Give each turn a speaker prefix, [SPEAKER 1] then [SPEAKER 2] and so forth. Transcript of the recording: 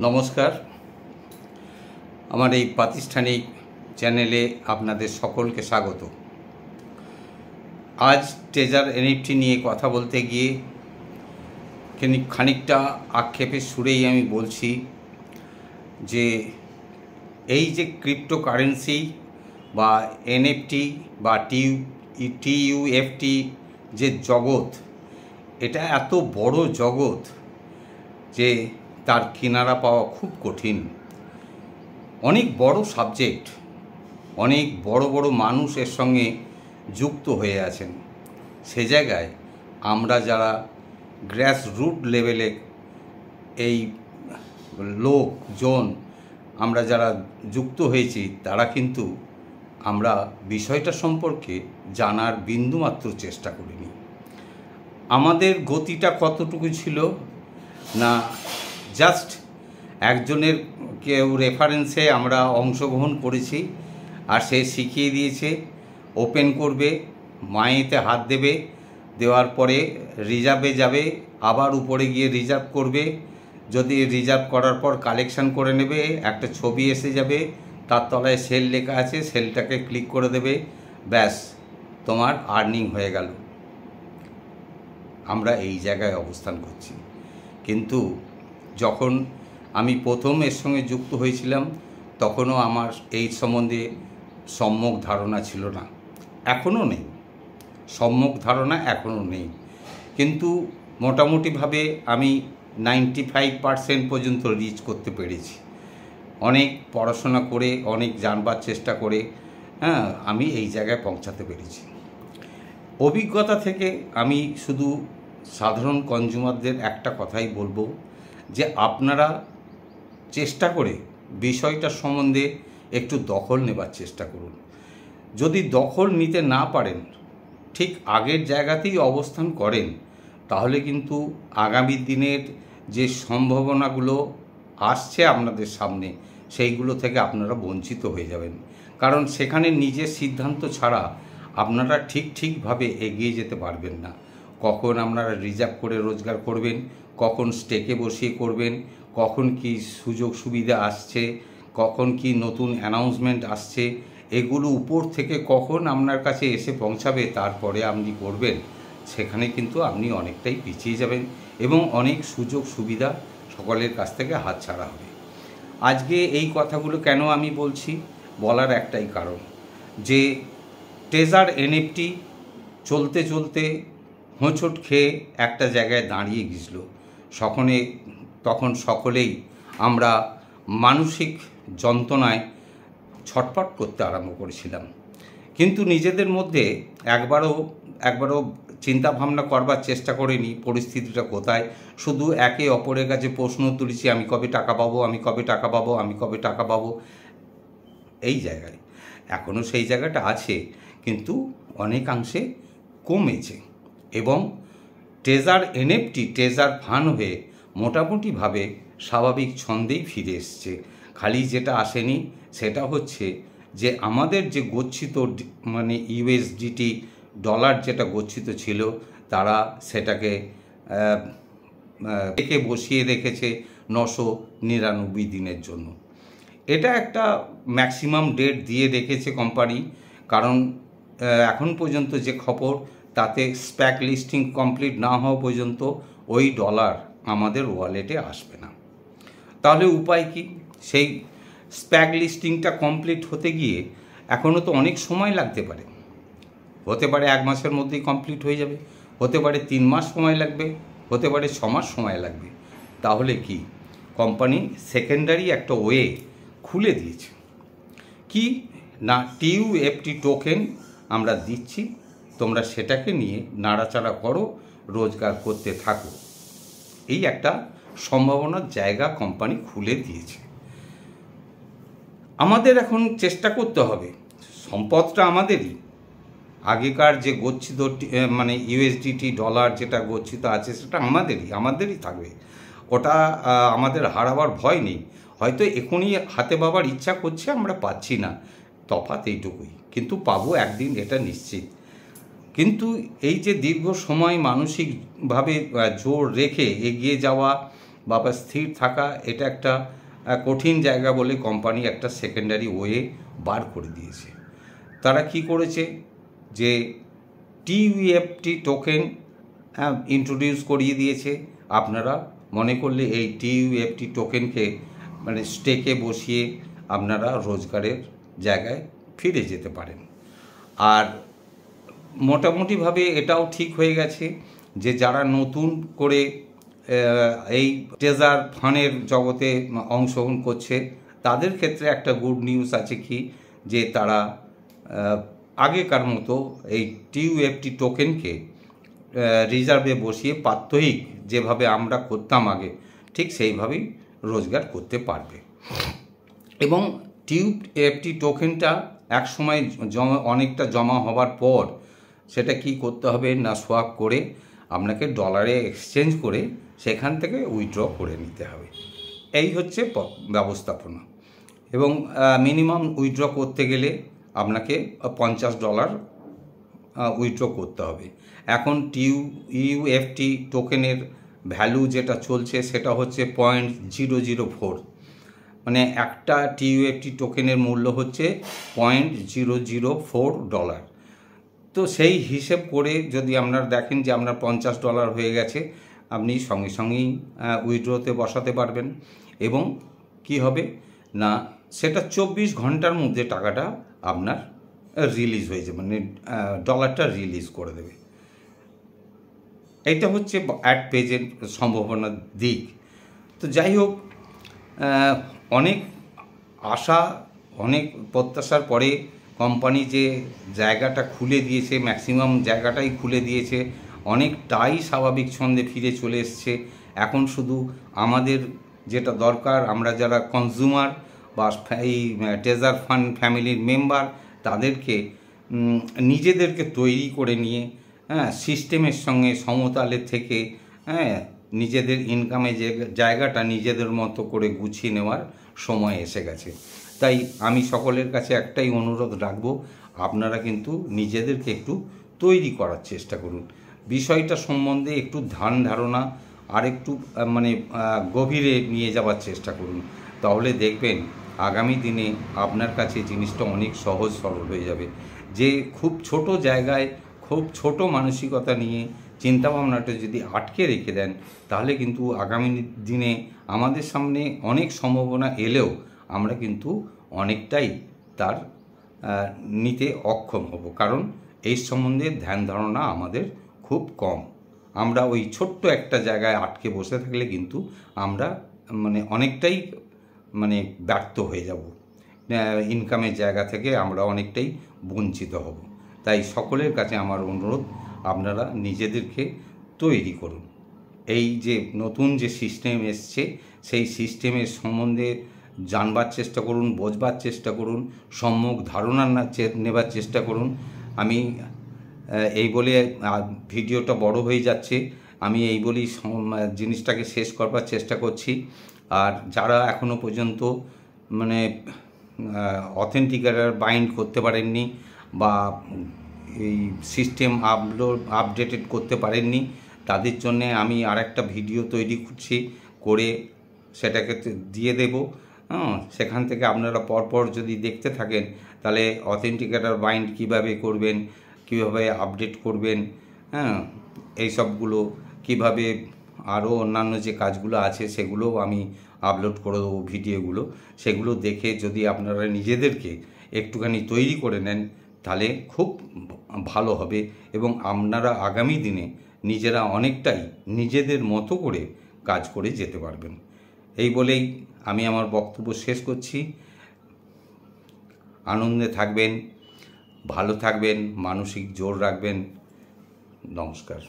[SPEAKER 1] নমস্কার, আমার এই প্রাতিষ্ঠানিক চ্যানেলে আপনাদের সকলকে স্বাগত। আজ ট্রেজার এনএফটি নিয়ে কথা বলতে গিয়ে খানিকটা আক্ষেপের সুরেই আমি বলছি যে এই যে ক্রিপ্টোকারেন্সি বা এনএফটি বা টিইউএফটি যে জগৎ, এটা এত বড় জগৎ যে তার কিনারা পাওয়া খুব কঠিন। অনেক বড় সাবজেক্ট, অনেক বড় বড় মানুষ এর সঙ্গে যুক্ত হয়ে আছেন। সে জায়গায় আমরা যারা গ্রাস রুট লেভেলে এই লোকজন আমরা যারা যুক্ত হয়েছি, তারা কিন্তু আমরা বিষয়টা সম্পর্কে জানার বিন্দুমাত্র চেষ্টা করিনি। আমাদের গতিটা কতটুকু ছিল না, জাস্ট একজনের কেউ রেফারেন্সে আমরা অংশগ্রহণ করেছি, আর সে শিখিয়ে দিয়েছে ওপেন করবে, মায়েতে হাত দেবে, দেওয়ার পরে রিজার্ভে যাবে, আবার উপরে গিয়ে রিজার্ভ করবে, যদি রিজার্ভ করার পর কালেকশান করে নেবে, একটা ছবি এসে যাবে, তার তলায় সেল লেখা আছে, সেলটাকে ক্লিক করে দেবে, ব্যাস তোমার আর্নিং হয়ে গেল। আমরা এই জায়গায় অবস্থান করছি। কিন্তু যখন আমি প্রথম এর সঙ্গে যুক্ত হয়েছিলাম, তখনও আমার এই সম্বন্ধে সম্যক ধারণা ছিল না, এখনও নেই, সম্যক ধারণা এখনও নেই। কিন্তু মোটামুটিভাবে আমি 95% পর্যন্ত রিচ করতে পেরেছি। অনেক পড়াশোনা করে, অনেক জানবার চেষ্টা করে আমি এই জায়গায় পৌঁছাতে পেরেছি। অভিজ্ঞতা থেকে আমি শুধু সাধারণ কনজিউমারদের একটা কথাই বলবো যে আপনারা চেষ্টা করে বিষয়টার সম্বন্ধে একটু দখল নেবার চেষ্টা করুন। যদি দখল নিতে না পারেন, ঠিক আগের জায়গাতেই অবস্থান করেন, তাহলে কিন্তু আগামী দিনের যে সম্ভাবনাগুলো আসছে আপনাদের সামনে, সেইগুলো থেকে আপনারা বঞ্চিত হয়ে যাবেন। কারণ সেখানে নিজের সিদ্ধান্ত ছাড়া আপনারা ঠিকভাবে এগিয়ে যেতে পারবেন না। কখন আপনারা রিজার্ভ করে রোজগার করবেন, কখন স্টেকে বসিয়ে করবেন, কখন কি সুযোগ সুবিধা আসছে, কখন কি নতুন অ্যানাউন্সমেন্ট আসছে, এগুলো উপর থেকে কখন আপনার কাছে এসে পৌঁছাবে, তারপরে আপনি করবেন, সেখানে কিন্তু আপনি অনেকটাই পিছিয়ে যাবেন এবং অনেক সুযোগ সুবিধা সকলের কাছ থেকে হাতছাড়া হবে। আজকে এই কথাগুলো কেন আমি বলছি, বলার একটাই কারণ যে ট্রেজার এনএফটি চলতে চলতে হোঁচট খেয়ে একটা জায়গায় দাঁড়িয়ে গেছিল। তখন সকলেই আমরা মানসিক যন্ত্রণায় ছটফট করতে আরম্ভ করেছিলাম। কিন্তু নিজেদের মধ্যে একবারও চিন্তা ভাবনা করবার চেষ্টা করিনি পরিস্থিতিটা কোথায়। শুধু একে অপরের কাছে প্রশ্ন তুলেছি, আমি কবে টাকা পাবো, আমি কবে টাকা পাবো, আমি কবে টাকা পাবো। এই জায়গায় এখনও সেই জায়গাটা আছে, কিন্তু অনেকাংশে কমেছে এবং ট্রেজার এনএফটি ট্রেজার ফান্ড হয়ে মোটামুটিভাবে স্বাভাবিক ছন্দেই ফিরে এসছে। খালি যেটা আসেনি সেটা হচ্ছে যে আমাদের যে গচ্ছিত ইউএসডিটি ডলার যেটা গচ্ছিত ছিল, তারা সেটাকে বসিয়ে রেখেছে 999 দিনের জন্য। এটা একটা ম্যাক্সিমাম ডেট দিয়ে রেখেছে কোম্পানি, কারণ এখন পর্যন্ত যে খবর, তাতে স্প্যাক লিস্টিং কমপ্লিট না হওয়া পর্যন্ত ওই ডলার আমাদের ওয়ালেটে আসবে না। তাহলে উপায় কি? সেই স্প্যাক লিস্টিংটা কমপ্লিট হতে গিয়ে এখনও তো অনেক সময় লাগতে পারে। হতে পারে 1 মাসের মধ্যেই কমপ্লিট হয়ে যাবে, হতে পারে 3 মাস সময় লাগবে, হতে পারে 6 মাস সময় লাগবে। তাহলে কি কোম্পানি সেকেন্ডারি একটা ওয়ে খুলে দিয়েছে কি না, টিইউএফটি টোকেন আমরা দিচ্ছি, তোমরা সেটাকে নিয়ে নাড়াচাড়া করো, রোজগার করতে থাকো। এই একটা সম্ভাবনার জায়গা কোম্পানি খুলে দিয়েছে। আমাদের এখন চেষ্টা করতে হবে, সম্পদটা আমাদেরই, আগেকার যে গচ্ছিত ইউএসডিটি ডলার যেটা গচ্ছিত আছে সেটা আমাদেরই থাকবে, ওটা আমাদের হারাবার ভয় নেই। হয়তো এখনই হাতে পাবার ইচ্ছা করছে, আমরা পাচ্ছি না, তফাৎ এইটুকুই, কিন্তু পাবো একদিন, এটা নিশ্চিত। কিন্তু এই যে দীর্ঘ সময় মানসিকভাবে জোর রেখে এগিয়ে যাওয়া বা স্থির থাকা এটা একটা কঠিন জায়গা বলে কোম্পানি একটা সেকেন্ডারি ওয়ে বার করে দিয়েছে। তারা কি করেছে যে টিইউএফটি টোকেন ইন্ট্রোডিউস করিয়ে দিয়েছে। আপনারা মনে করলে এই টিইউএফটি টোকেনকে মানে স্টেকে বসিয়ে আপনারা রোজগারের জায়গায় ফিরে যেতে পারেন। আর মোটামুটিভাবে এটাও ঠিক হয়ে গেছে যে যারা নতুন করে এই ট্রেজার ফান্ডের জগতে অংশগ্রহণ করছে তাদের ক্ষেত্রে একটা গুড নিউজ আছে কি, যে তারা আগেকার মতো এই টিইউএফটি টোকেনকে রিজার্ভে বসিয়ে প্রাত্যহিক যেভাবে আমরা করতাম আগে ঠিক সেইভাবেই রোজগার করতে পারবে। এবং টিইউএফটি টোকেনটা একসময় অনেকটা জমা হবার পর সেটা কি করতে হবে না, সোয়াপ করে আপনাকে ডলারে এক্সচেঞ্জ করে সেখান থেকে উইথড্র করে নিতে হবে। এই হচ্ছে ব্যবস্থাপনা। এবং মিনিমাম উইথড্র করতে গেলে আপনাকে $50 উইথড্র করতে হবে। এখন টিইউএফটি টোকেনের ভ্যালু যেটা চলছে সেটা হচ্ছে 0.004, মানে একটা টিইউএফটি টোকেনের মূল্য হচ্ছে $0.004। তো সেই হিসেব করে যদি আপনারা দেখেন যে আপনার $50 হয়ে গেছে, আপনি সঙ্গে সঙ্গেই উইথড্রতে বসাতে পারবেন। এবং কি হবে না, সেটা 24 ঘন্টার মধ্যে টাকাটা আপনার রিলিজ হয়ে যাবে, মানে ডলারটা রিলিজ করে দেবে। এইটা হচ্ছে অ্যাট প্রেজেন্ট সম্ভাবনার দিক। তো যাই হোক, অনেক আশা অনেক প্রত্যাশার পরে কোম্পানি যে জায়গাটা খুলে দিয়েছে, ম্যাক্সিমাম জায়গাটাই খুলে দিয়েছে, অনেকটাই স্বাভাবিক ছন্দে ফিরে চলে এসছে। এখন শুধু আমাদের যেটা দরকার, আমরা যারা কনজিউমার বা এই ট্রেজার ফান্ড ফ্যামিলির মেম্বার, তাদেরকে নিজেদেরকে তৈরি করে নিয়ে সিস্টেমের সঙ্গে সমতালে থেকে নিজেদের ইনকামের জায়গাটা নিজেদের মতো করে গুছিয়ে নেওয়ার সময় এসে গেছে। তাই আমি সকলের কাছে একটাই অনুরোধ রাখবো, আপনারা কিন্তু নিজেদেরকে একটু তৈরি করার চেষ্টা করুন, বিষয়টা সম্বন্ধে একটু ধারণা আর একটু মানে গভীরে নিয়ে যাওয়ার চেষ্টা করুন। তাহলে দেখবেন আগামী দিনে আপনার কাছে জিনিসটা অনেক সহজ সরল হয়ে যাবে। যে খুব ছোট জায়গায় খুব ছোট মানসিকতা নিয়ে চিন্তাভাবনাটা যদি আটকে রেখে দেন, তাহলে কিন্তু আগামী দিনে আমাদের সামনে অনেক সম্ভাবনা এলেও আমরা কিন্তু অনেকটাই তার নিতে অক্ষম হব, কারণ এই সম্বন্ধে ধ্যান ধারণা আমাদের খুব কম। আমরা ওই ছোট্ট একটা জায়গায় আটকে বসে থাকলে কিন্তু আমরা মানে অনেকটাই মানে ব্যর্থ হয়ে যাব, ইনকামের জায়গা থেকে আমরা অনেকটাই বঞ্চিত হব। তাই সকলের কাছে আমার অনুরোধ, আপনারা নিজেদেরকে তৈরি করুন। এই যে নতুন যে সিস্টেম এসছে সেই সিস্টেমের সম্বন্ধে জানবার চেষ্টা করুন, বোঝবার চেষ্টা করুন, সম্যক ধারণা নেবার চেষ্টা করুন। আমি এই বলে ভিডিওটা বড় হয়ে যাচ্ছে, আমি এই বলেই জিনিসটাকে শেষ করবার চেষ্টা করছি। আর যারা এখনও পর্যন্ত মানে অথেন্টিকেটার বাইন্ড করতে পারেননি বা এই সিস্টেম আপডেটেড করতে পারেননি, তাদের জন্যে আমি আরেকটা ভিডিও তৈরি করছি, করে সেটাকে দিয়ে দেব। সেখান থেকে আপনারা পরপর যদি দেখতে থাকেন, তাহলে অথেন্টিকেটার বাইন্ড কিভাবে করবেন, কিভাবে আপডেট করবেন, এই সবগুলো কিভাবে আরও অন্যান্য যে কাজগুলো আছে সেগুলোও আমি আপলোড করে দেবো ভিডিওগুলো। সেগুলো দেখে যদি আপনারা নিজেদেরকে একটুখানি তৈরি করে নেন, তাহলে খুব ভালো হবে এবং আপনারা আগামী দিনে নিজেরা অনেকটাই নিজেদের মতো করে কাজ করে যেতে পারবেন। এই বলেই আমি আমার বক্তব্য শেষ করছি। আনন্দে থাকবেন, ভালো থাকবেন, মানসিক জোর রাখবেন। নমস্কার।